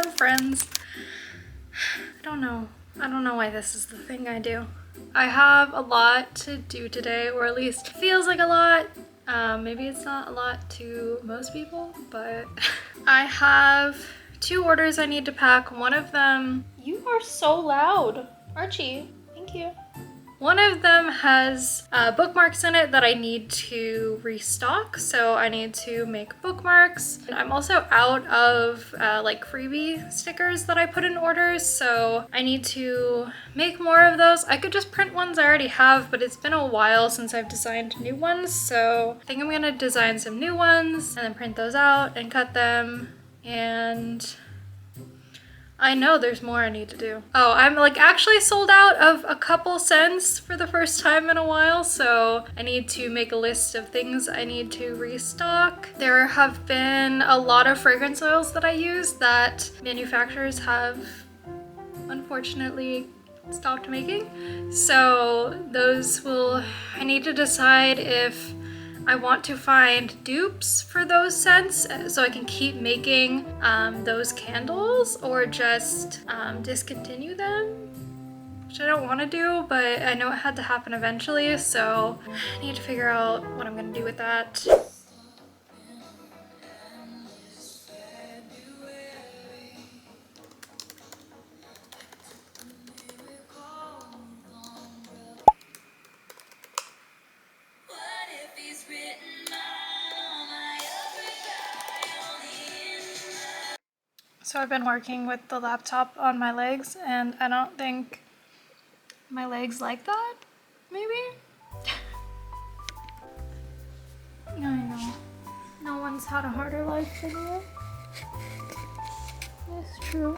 no friends. I don't know why this is the thing I do. I have a lot to do today, or at least feels like a lot. Maybe it's not a lot to most people, but I have 2 orders I need to pack. One of them, you are so loud, Archie, thank you. One of them has bookmarks in it that I need to restock, so I need to make bookmarks. I'm also out of like freebie stickers that I put in orders, so I need to make more of those. I could just print ones I already have, but it's been a while since I've designed new ones, so I think I'm gonna design some new ones and then print those out and cut them. And I know there's more I need to do. Oh, I'm like actually sold out of a couple scents for the first time in a while, so I need to make a list of things I need to restock. There have been a lot of fragrance oils that I use that manufacturers have unfortunately stopped making. So I need to decide if I want to find dupes for those scents so I can keep making those candles, or just discontinue them, which I don't want to do, but I know it had to happen eventually, so I need to figure out what I'm going to do with that. So I've been working with the laptop on my legs, and I don't think my legs like that, maybe? I know. No one's had a harder life than you. It's true.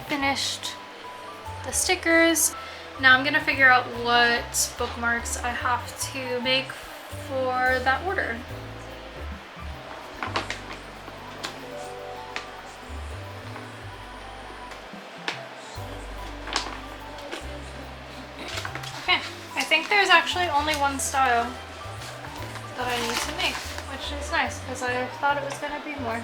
Finished the stickers. Now I'm gonna figure out what bookmarks I have to make for that order. Okay, I think there's actually only one style that I need to make, which is nice because I thought it was gonna be more.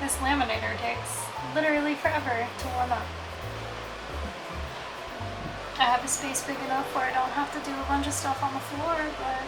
This laminator takes literally forever to warm up. I have a space big enough where I don't have to do a bunch of stuff on the floor, but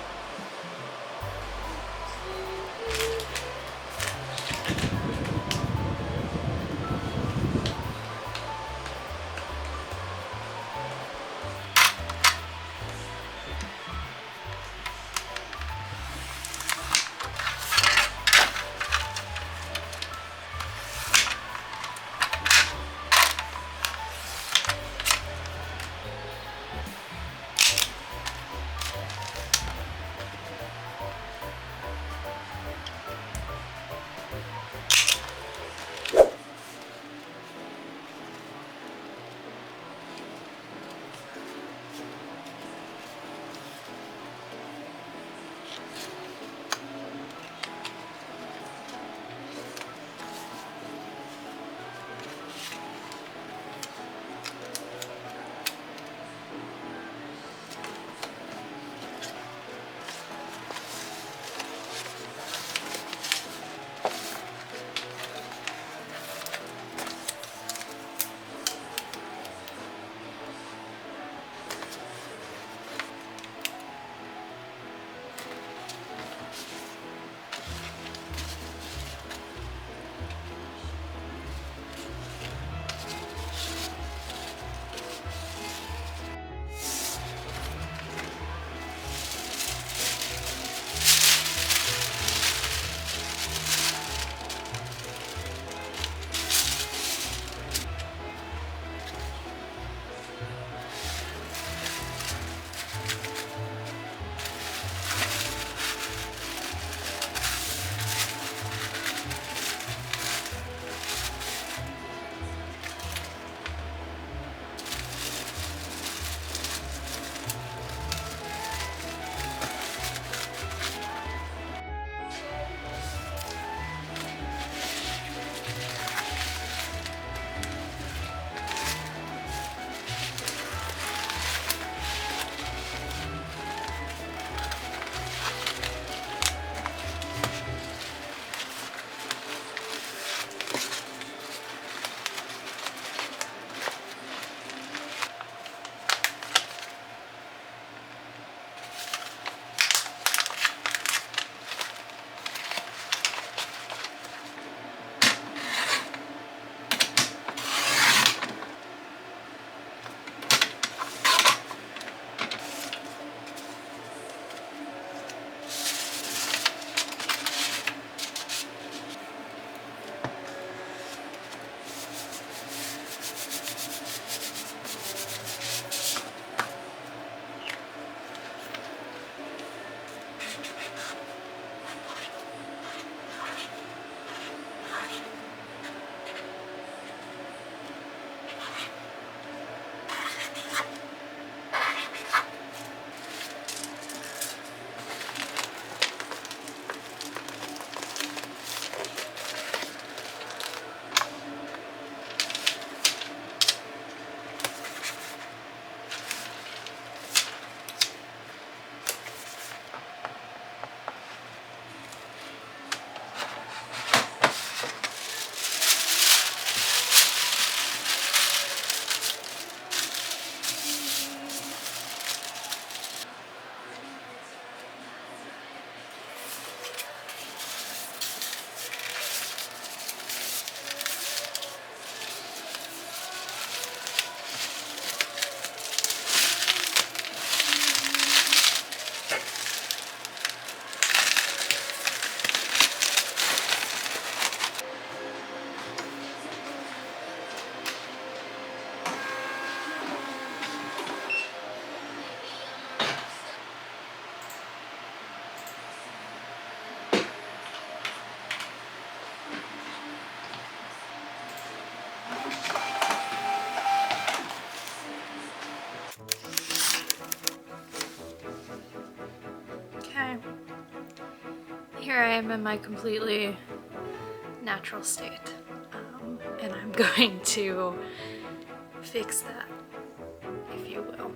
here I am in my completely natural state, and I'm going to fix that, if you will.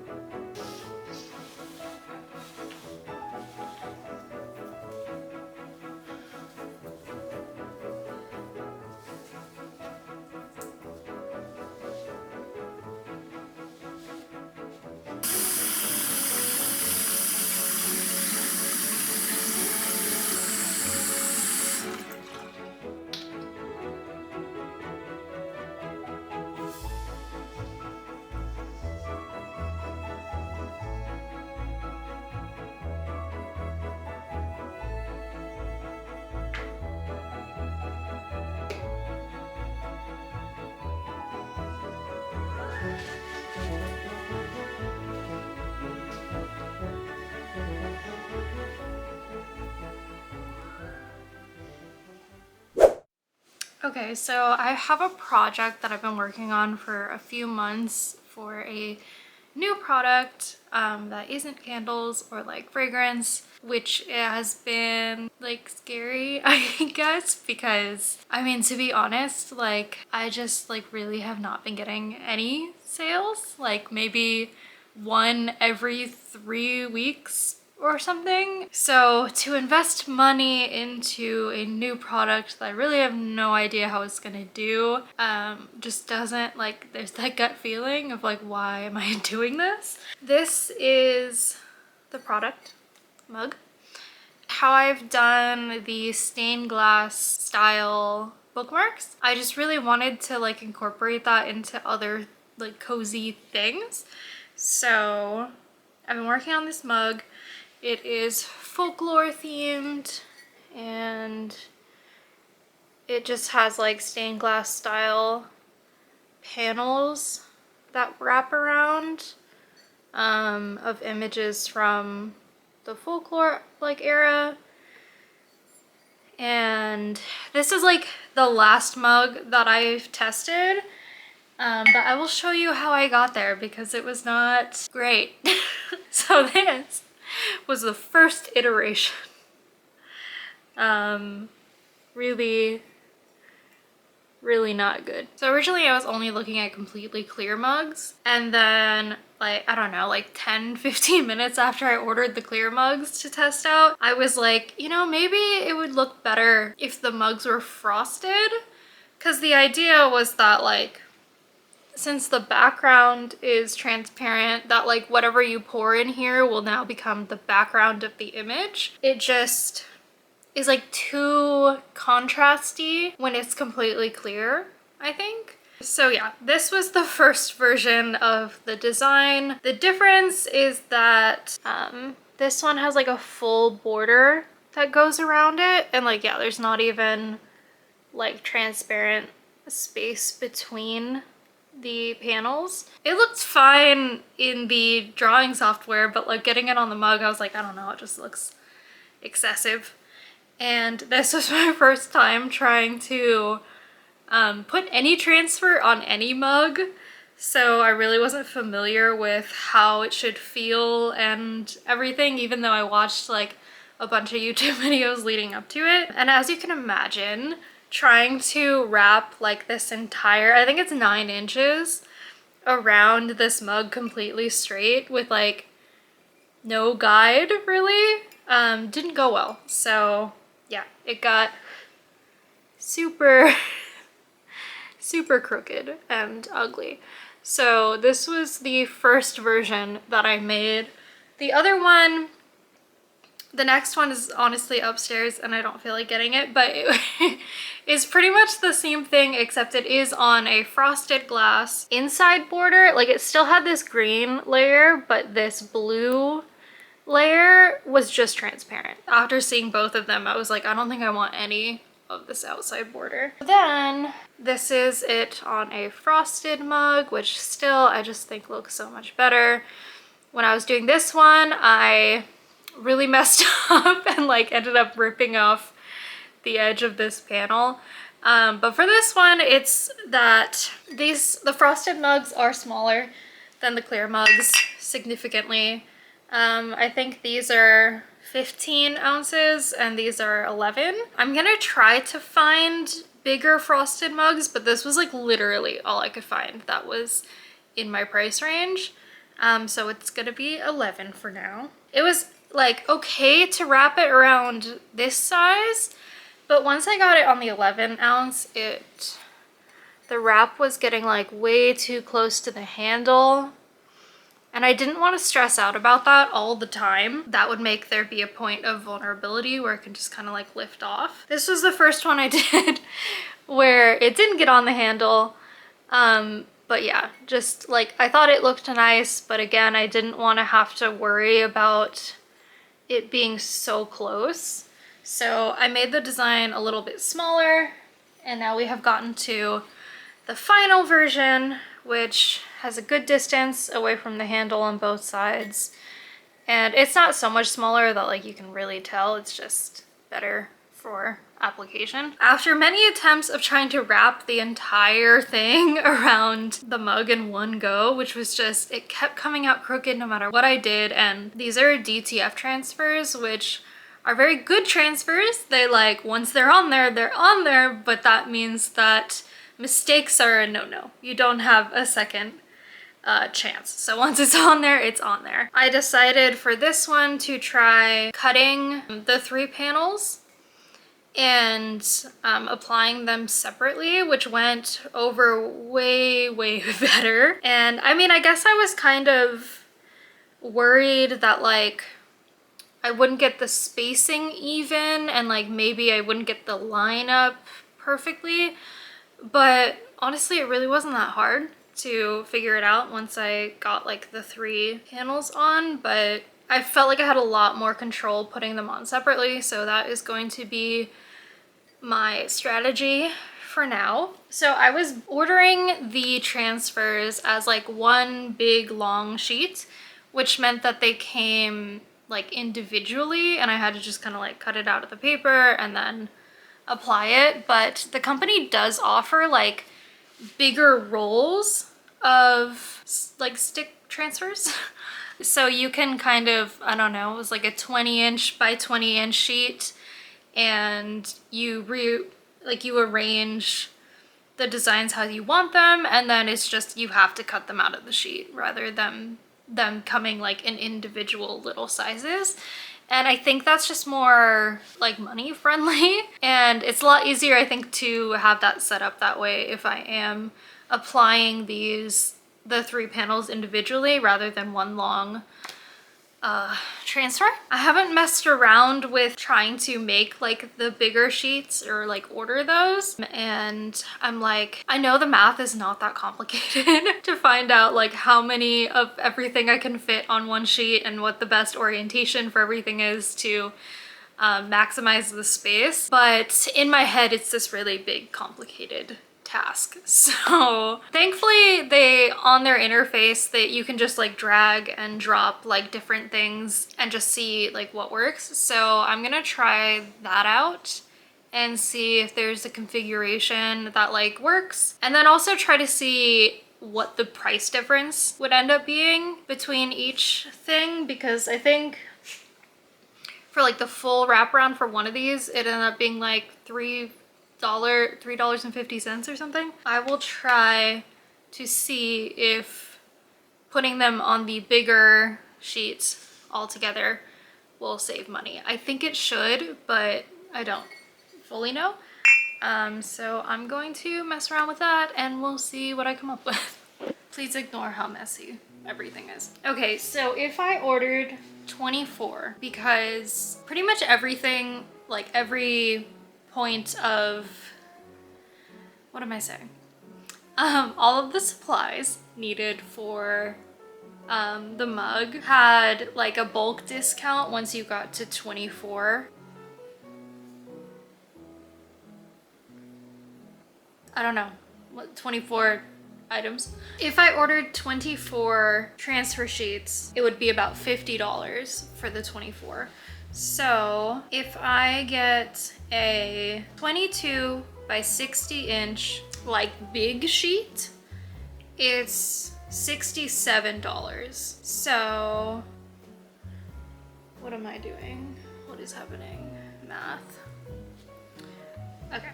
Okay, so I have a project that I've been working on for a few months for a new product that isn't candles or like fragrance, which has been like scary, I guess, because I mean, to be honest, like I just like really have not been getting any sales, like maybe one every 3 weeks or something. So to invest money into a new product that I really have no idea how it's gonna do, just doesn't, like, there's that gut feeling of like, why am I doing this? This is the product mug. How I've done the stained glass style bookmarks, I just really wanted to like incorporate that into other like cozy things. So I've been working on this mug. It is folklore themed, and it just has like stained glass style panels that wrap around of images from the folklore like era. And this is like the last mug that I've tested, but I will show you how I got there because it was not great. So this was the first iteration. Really not good. So originally I was only looking at completely clear mugs, and then like, I don't know, like 10-15 minutes after I ordered the clear mugs to test out, I was like, you know, maybe it would look better if the mugs were frosted, because the idea was that like, since the background is transparent, that like whatever you pour in here will now become the background of the image. It just is like too contrasty when it's completely clear, I think. So yeah, this was the first version of the design. The difference is that this one has like a full border that goes around it, and like, yeah, there's not even like transparent space between the panels. It looked fine in the drawing software, but like getting it on the mug, I was like, I don't know, it just looks excessive. And this was my first time trying to put any transfer on any mug, so I really wasn't familiar with how it should feel and everything, even though I watched like a bunch of YouTube videos leading up to it. And as you can imagine, trying to wrap like this entire, I think it's 9 inches around this mug completely straight with like no guide really, didn't go well. So yeah, it got super crooked and ugly. So this was the first version that I made. The other one, the next one is honestly upstairs and I don't feel like getting it, but it is pretty much the same thing, except it is on a frosted glass inside border. Like, it still had this green layer, but this blue layer was just transparent. After seeing both of them, I was like, I don't think I want any of this outside border. Then this is it on a frosted mug, which still I just think looks so much better. When I was doing this one, I really messed up and like ended up ripping off the edge of this panel. But for this one, it's that the frosted mugs are smaller than the clear mugs significantly. I think these are 15 ounces and these are 11. I'm gonna try to find bigger frosted mugs, but this was like literally all I could find that was in my price range. So it's gonna be 11 for now. It was like okay to wrap it around this size, but once I got it on the 11 ounce, the wrap was getting like way too close to the handle. And I didn't want to stress out about that all the time. That would make there be a point of vulnerability where it can just kind of like lift off. This was the first one I did where it didn't get on the handle. But yeah, just like I thought it looked nice, but again, I didn't want to have to worry about it being so close. So I made the design a little bit smaller, and now we have gotten to the final version, which has a good distance away from the handle on both sides. And it's not so much smaller that like you can really tell, it's just better for application. After many attempts of trying to wrap the entire thing around the mug in one go, which was just, it kept coming out crooked no matter what I did. And these are DTF transfers, which are very good transfers. They like, once they're on there, but that means that mistakes are a no-no. You don't have a second chance. So once it's on there, it's on there. I decided for this one to try cutting the 3 panels and applying them separately, which went over way, way better. And I mean, I guess I was kind of worried that like I wouldn't get the spacing even, and like maybe I wouldn't get the line up perfectly. But honestly, it really wasn't that hard to figure it out once I got like the 3 panels on, but I felt like I had a lot more control putting them on separately, so that is going to be my strategy for now. So I was ordering the transfers as like one big long sheet, which meant that they came like individually and I had to just kind of like cut it out of the paper and then apply it. But the company does offer like bigger rolls of like stick transfers. So you can kind of, I don't know, it was like a 20-inch by 20-inch sheet, and you arrange the designs how you want them, and then it's just you have to cut them out of the sheet rather than them coming like in individual little sizes. And I think that's just more like money friendly, and it's a lot easier I think to have that set up that way if I am applying the 3 panels individually rather than one long transfer. I haven't messed around with trying to make like the bigger sheets or like order those, and I'm like, I know the math is not that complicated to find out like how many of everything I can fit on one sheet and what the best orientation for everything is to maximize the space, but in my head it's this really big complicated task. So thankfully they, on their interface, that you can just like drag and drop like different things and just see like what works. So I'm gonna try that out and see if there's a configuration that like works, and then also try to see what the price difference would end up being between each thing, because I think for like the full wraparound for one of these it ended up being like $3.50 or something. I will try to see if putting them on the bigger sheets all together will save money. I think it should, but I don't fully know. So I'm going to mess around with that and we'll see what I come up with. Please ignore how messy everything is. Okay, so if I ordered 24, because pretty much everything, like every point of, what am I saying? All of the supplies needed for the mug had like a bulk discount once you got to 24. I don't know, what, 24 items. If I ordered 24 transfer sheets, it would be about $50 for the 24. So if I get a 22 by 60 inch like big sheet, it's $67. So what am I doing? What is happening? Math. Okay.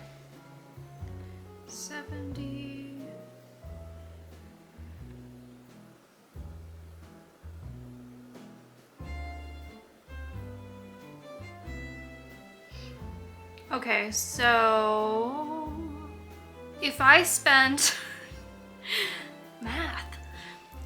70. Okay, so if I spent math.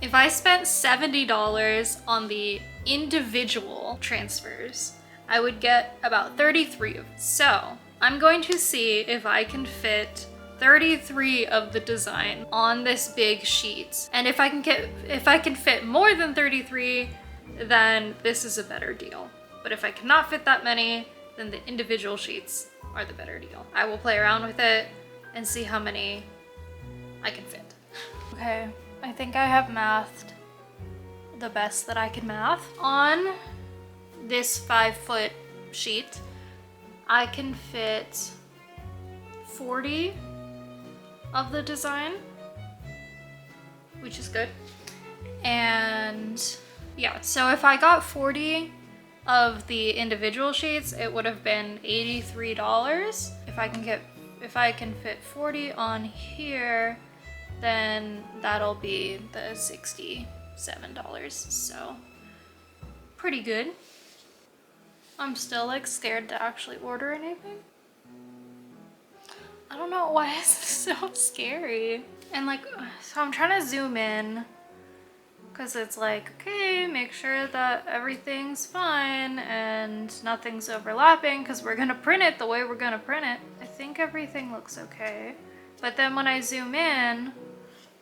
If I spent $70 on the individual transfers, I would get about 33 of it. So I'm going to see if I can fit 33 of the design on this big sheet. And if I can fit more than 33, then this is a better deal. But if I cannot fit that many, then the individual sheets are the better deal. I will play around with it and see how many I can fit. Okay, I think I have mathed the best that I can math. On this 5-foot sheet, I can fit 40 of the design, which is good. And yeah, so if I got 40 of the individual sheets, it would have been $83. If I can fit 40 on here, then that'll be the $67. So pretty good. I'm still like scared to actually order anything. I don't know why it's so scary. And like, so I'm trying to zoom in because it's like, okay, make sure that everything's fine and nothing's overlapping because we're gonna print it the way we're gonna print it. I think everything looks okay. But then when I zoom in,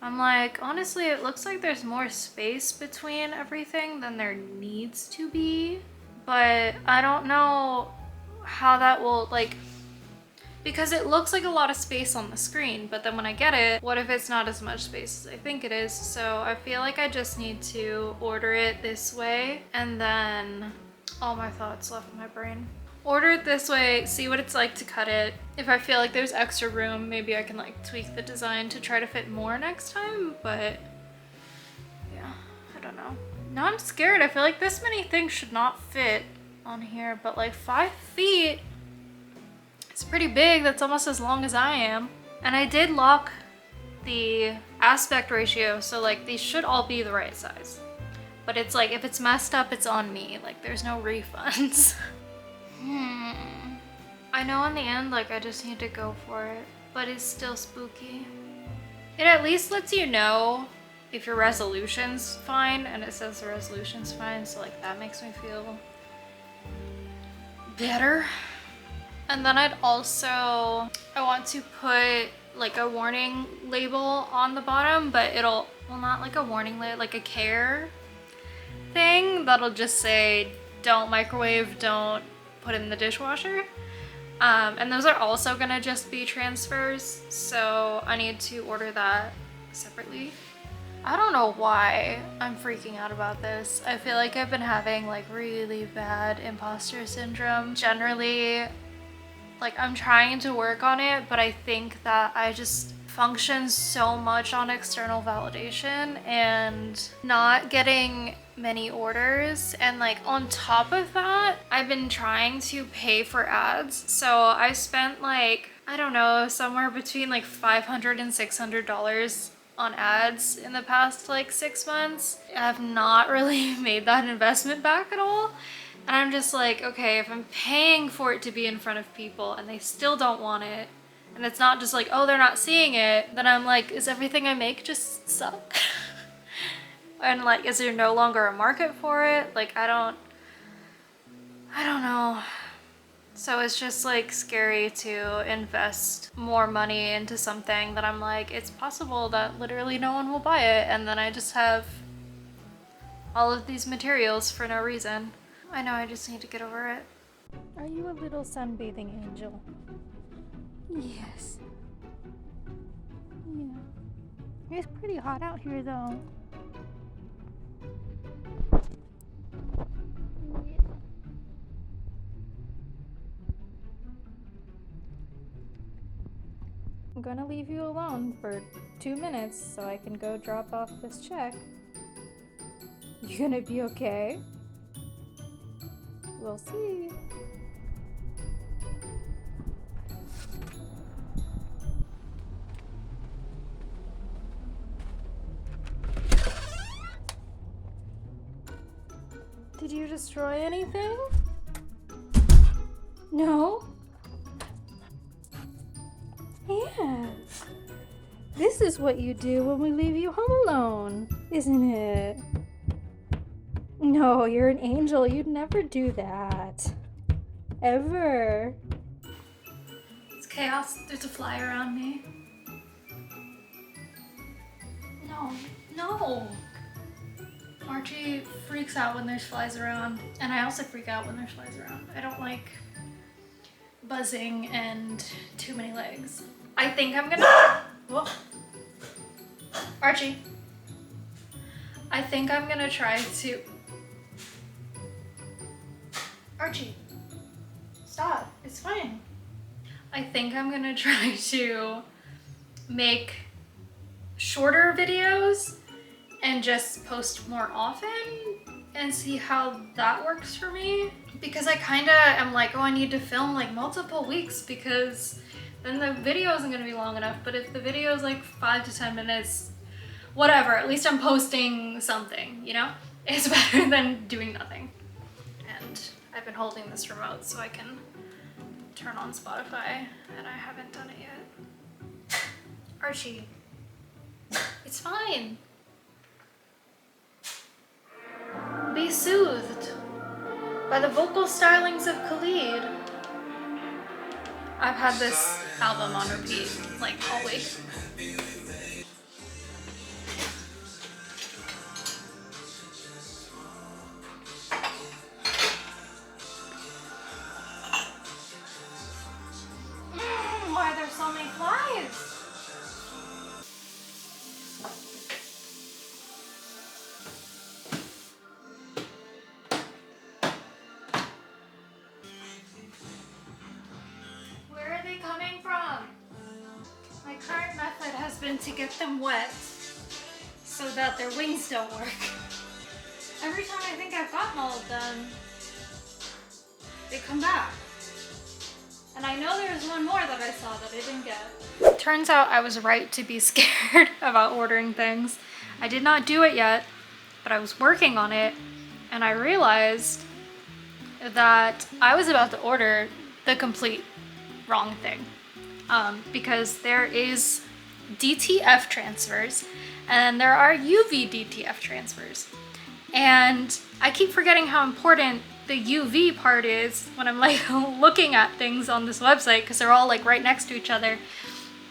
I'm like, honestly, it looks like there's more space between everything than there needs to be. But I don't know how that will, like, because it looks like a lot of space on the screen, but then when I get it, what if it's not as much space as I think it is? So I feel like I just need to order it this way, and then all my thoughts left my brain. Order it this way, see what it's like to cut it. If I feel like there's extra room, maybe I can like tweak the design to try to fit more next time, but yeah, I don't know. Now I'm scared. I feel like this many things should not fit on here, but like 5 feet, it's pretty big. That's almost as long as I am. And I did lock the aspect ratio, so like these should all be the right size. But it's like, if it's messed up, it's on me. Like there's no refunds. I know in the end, like I just need to go for it, but it's still spooky. It at least lets you know if your resolution's fine, and it says the resolution's fine, so like that makes me feel better. And then I want to put like a warning label on the bottom, but well, not like a warning label, like a care thing that'll just say, don't microwave, don't put it in the dishwasher. And those are also gonna just be transfers, so I need to order that separately. I don't know why I'm freaking out about this. I feel like I've been having like really bad imposter syndrome. Generally, like I'm trying to work on it, but I think that I just function so much on external validation and not getting many orders. And like on top of that, I've been trying to pay for ads. So I spent like, I don't know, somewhere between like $500 and $600 on ads in the past like 6 months. I have not really made that investment back at all. And I'm just like, okay, if I'm paying for it to be in front of people and they still don't want it, and it's not just like, oh, they're not seeing it, then I'm like, is everything I make just suck? And like, is there no longer a market for it? Like, I don't know. So it's just like scary to invest more money into something that I'm like, it's possible that literally no one will buy it, and then I just have all of these materials for no reason. I know, I just need to get over it. Are you a little sunbathing angel? Yes. Yeah. It's pretty hot out here though. I'm gonna leave you alone for 2 minutes so I can go drop off this check. You gonna be okay? We'll see. you destroy anything? No? Yes. This is what you do when we leave you home alone, isn't it? No, you're an angel. You'd never do that. Ever. It's chaos. There's a fly around me. No. No. Archie freaks out when there's flies around, and I also freak out when there's flies around. I don't like buzzing and too many legs. I think I'm gonna... Whoa. Archie. I think I'm gonna try to... Archie. Stop. It's fine. I think I'm gonna try to make shorter videos and just post more often and see how that works for me. Because I kinda am like, oh, I need to film like multiple weeks because then the video isn't gonna be long enough. But if the video is like 5 to 10 minutes, whatever, at least I'm posting something, you know? It's better than doing nothing. And I've been holding this remote so I can turn on Spotify, and I haven't done it yet. Archie, it's fine. Be soothed by the vocal stylings of Khalid. I've had this album on repeat like all week. Why are there so many flies? Where are they coming from? My current method has been to get them wet so that their wings don't work. Every time I think I've gotten all of them, they come back. And I know there's one more that I saw that I didn't get. Turns out I was right to be scared about ordering things. I did not do it yet, but I was working on it, and I realized that I was about to order the complete wrong thing. Because there is DTF transfers and there are UV DTF transfers. And I keep forgetting how important the UV part is when I'm like looking at things on this website, because they're all like right next to each other.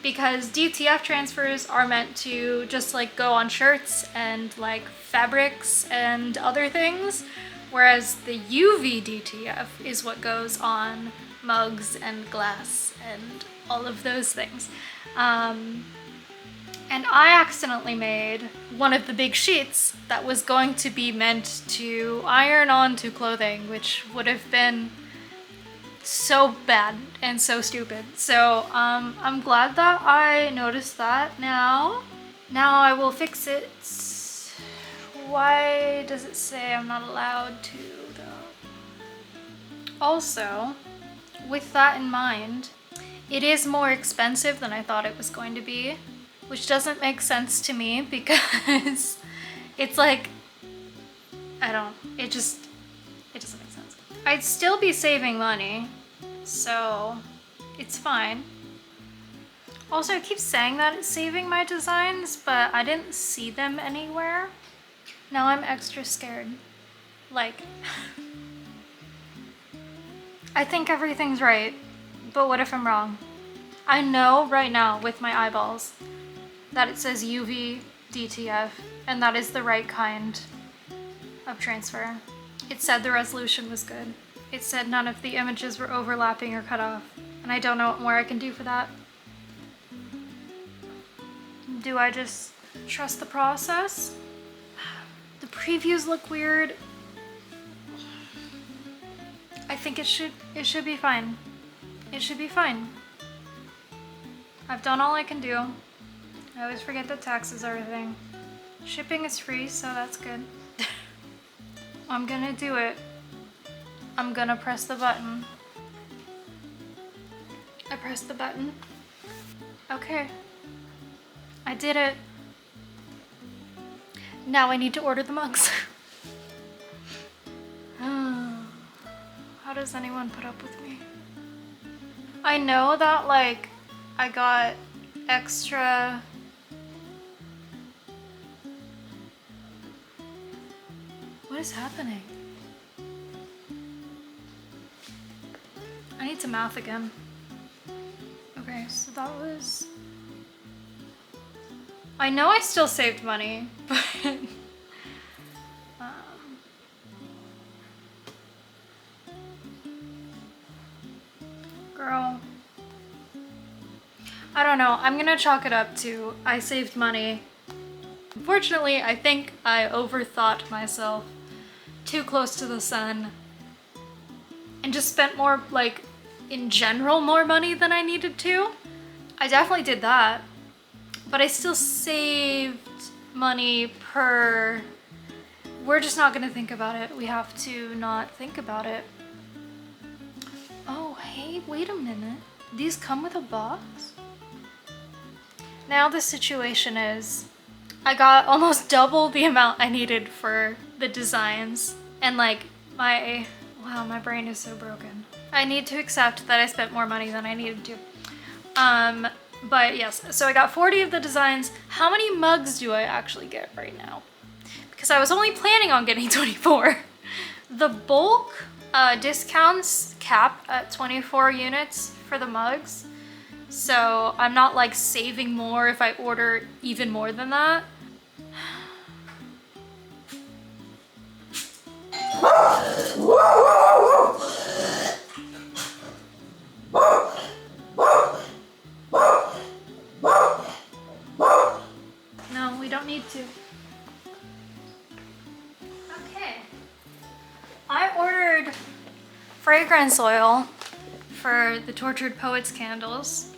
Because DTF transfers are meant to just like go on shirts and like fabrics and other things, whereas the UV DTF is what goes on mugs and glass and all of those things. And I accidentally made one of the big sheets that was going to be meant to iron onto clothing, which would have been so bad and so stupid. So I'm glad that I noticed that now. Now I will fix it. Why does it say I'm not allowed to though? Also, with that in mind, it is more expensive than I thought it was going to be, which doesn't make sense to me because it's like, it doesn't make sense. I'd still be saving money, so it's fine. Also, I keep saying that it's saving my designs, but I didn't see them anywhere. Now I'm extra scared. Like, I think everything's right, but what if I'm wrong? I know right now with my eyeballs that it says UV DTF, and that is the right kind of transfer. It said the resolution was good. It said none of the images were overlapping or cut off, and I don't know what more I can do for that. Do I just trust the process? The previews look weird. I think it should be fine. It should be fine. I've done all I can do. I always forget that taxes are a thing. Shipping is free, so that's good. I'm gonna do it. I'm gonna press the button. I pressed the button. Okay. I did it. Now I need to order the mugs. How does anyone put up with me? I know that like I got extra. What is happening? I need to math again. Okay, so that was... I know I still saved money, but... Girl. I don't know. I'm gonna chalk it up to I saved money. Unfortunately, I think I overthought myself too close to the sun and just spent more, like, in general, more money than I needed to. I definitely did that, but I still saved money per... We're just not gonna think about it. We have to not think about it. Oh, hey, wait a minute. These come with a box? Now the situation is, I got almost double the amount I needed for the designs, and like wow, my brain is so broken. I need to accept that I spent more money than I needed to. But yes, so I got 40 of the designs. How many mugs do I actually get right now? Because I was only planning on getting 24. The bulk discounts cap at 24 units for the mugs. So I'm not like saving more if I order even more than that. No, we don't need to. Okay. I ordered fragrance oil for the Tortured Poets candles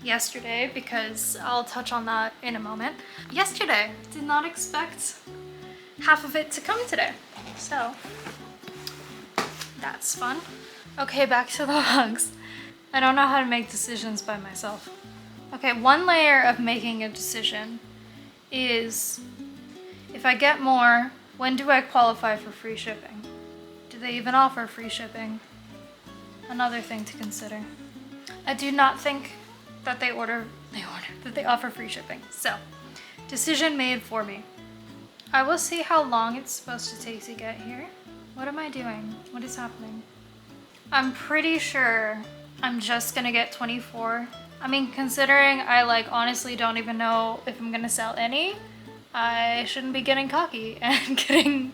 yesterday because I'll touch on that in a moment. Yesterday, did not expect half of it to come today. So that's fun. Okay, back to the mugs. I don't know how to make decisions by myself. Okay, one layer of making a decision is if I get more, when do I qualify for free shipping? Do they even offer free shipping? Another thing to consider. I do not think that they offer free shipping. So, decision made for me. I will see how long it's supposed to take to get here. What am I doing? What is happening? I'm pretty sure I'm just gonna get 24. I mean, considering I like honestly don't even know if I'm gonna sell any, I shouldn't be getting cocky and getting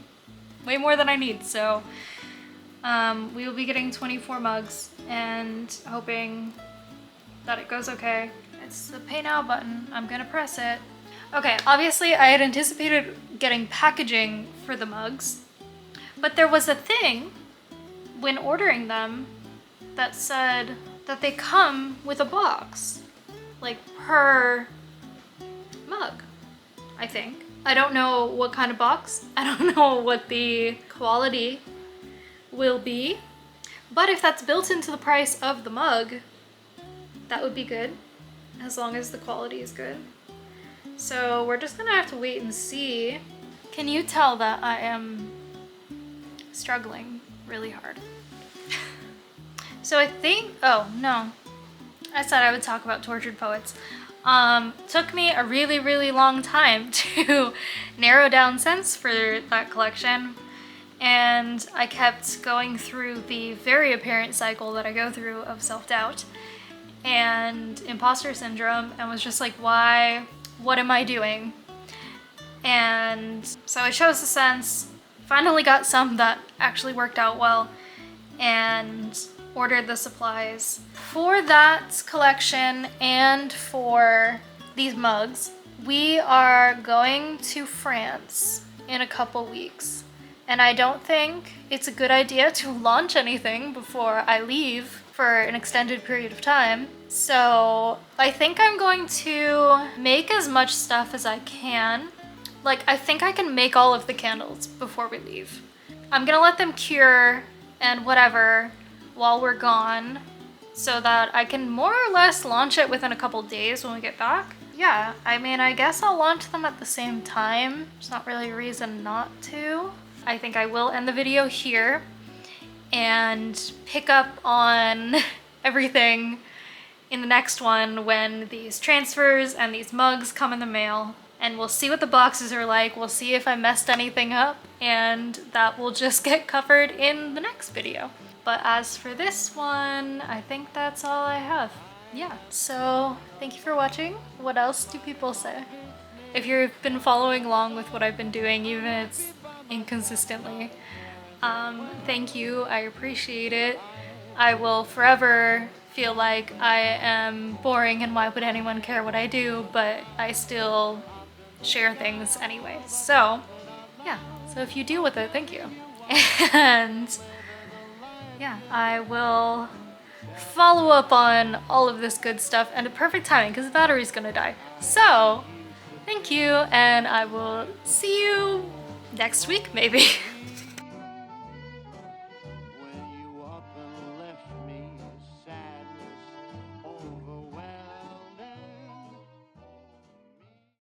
way more than I need. So we will be getting 24 mugs and hoping that it goes okay. It's the pay now button. I'm gonna press it. Okay, obviously I had anticipated getting packaging for the mugs, but there was a thing when ordering them that said that they come with a box, like per mug, I think. I don't know what kind of box. I don't know what the quality will be, but if that's built into the price of the mug, that would be good, as long as the quality is good. So we're just gonna have to wait and see. Can you tell that I am struggling really hard? So I think, oh no, I said I would talk about Tortured Poets. Took me a really, really long time to narrow down scents for that collection. And I kept going through the very apparent cycle that I go through of self-doubt and imposter syndrome, and was just like, why? What am I doing? And so I chose the scents, finally got some that actually worked out well, and ordered the supplies. For that collection and for these mugs, we are going to France in a couple weeks. And I don't think it's a good idea to launch anything before I leave for an extended period of time. So I think I'm going to make as much stuff as I can. Like, I think I can make all of the candles before we leave. I'm gonna let them cure and whatever while we're gone so that I can more or less launch it within a couple days when we get back. Yeah, I mean, I guess I'll launch them at the same time. There's not really a reason not to. I think I will end the video here. and pick up on everything in the next one when these transfers and these mugs come in the mail. And we'll see what the boxes are like, we'll see if I messed anything up, and that will just get covered in the next video. But as for this one, I think that's all I have. Yeah, so thank you for watching. What else do people say? If you've been following along with what I've been doing, even if it's inconsistently, thank you, I appreciate it. I will forever feel like I am boring and why would anyone care what I do, but I still share things anyway. So yeah, so if you deal with it, thank you. And yeah, I will follow up on all of this good stuff and a perfect timing because the battery's gonna die. So thank you, and I will see you next week maybe.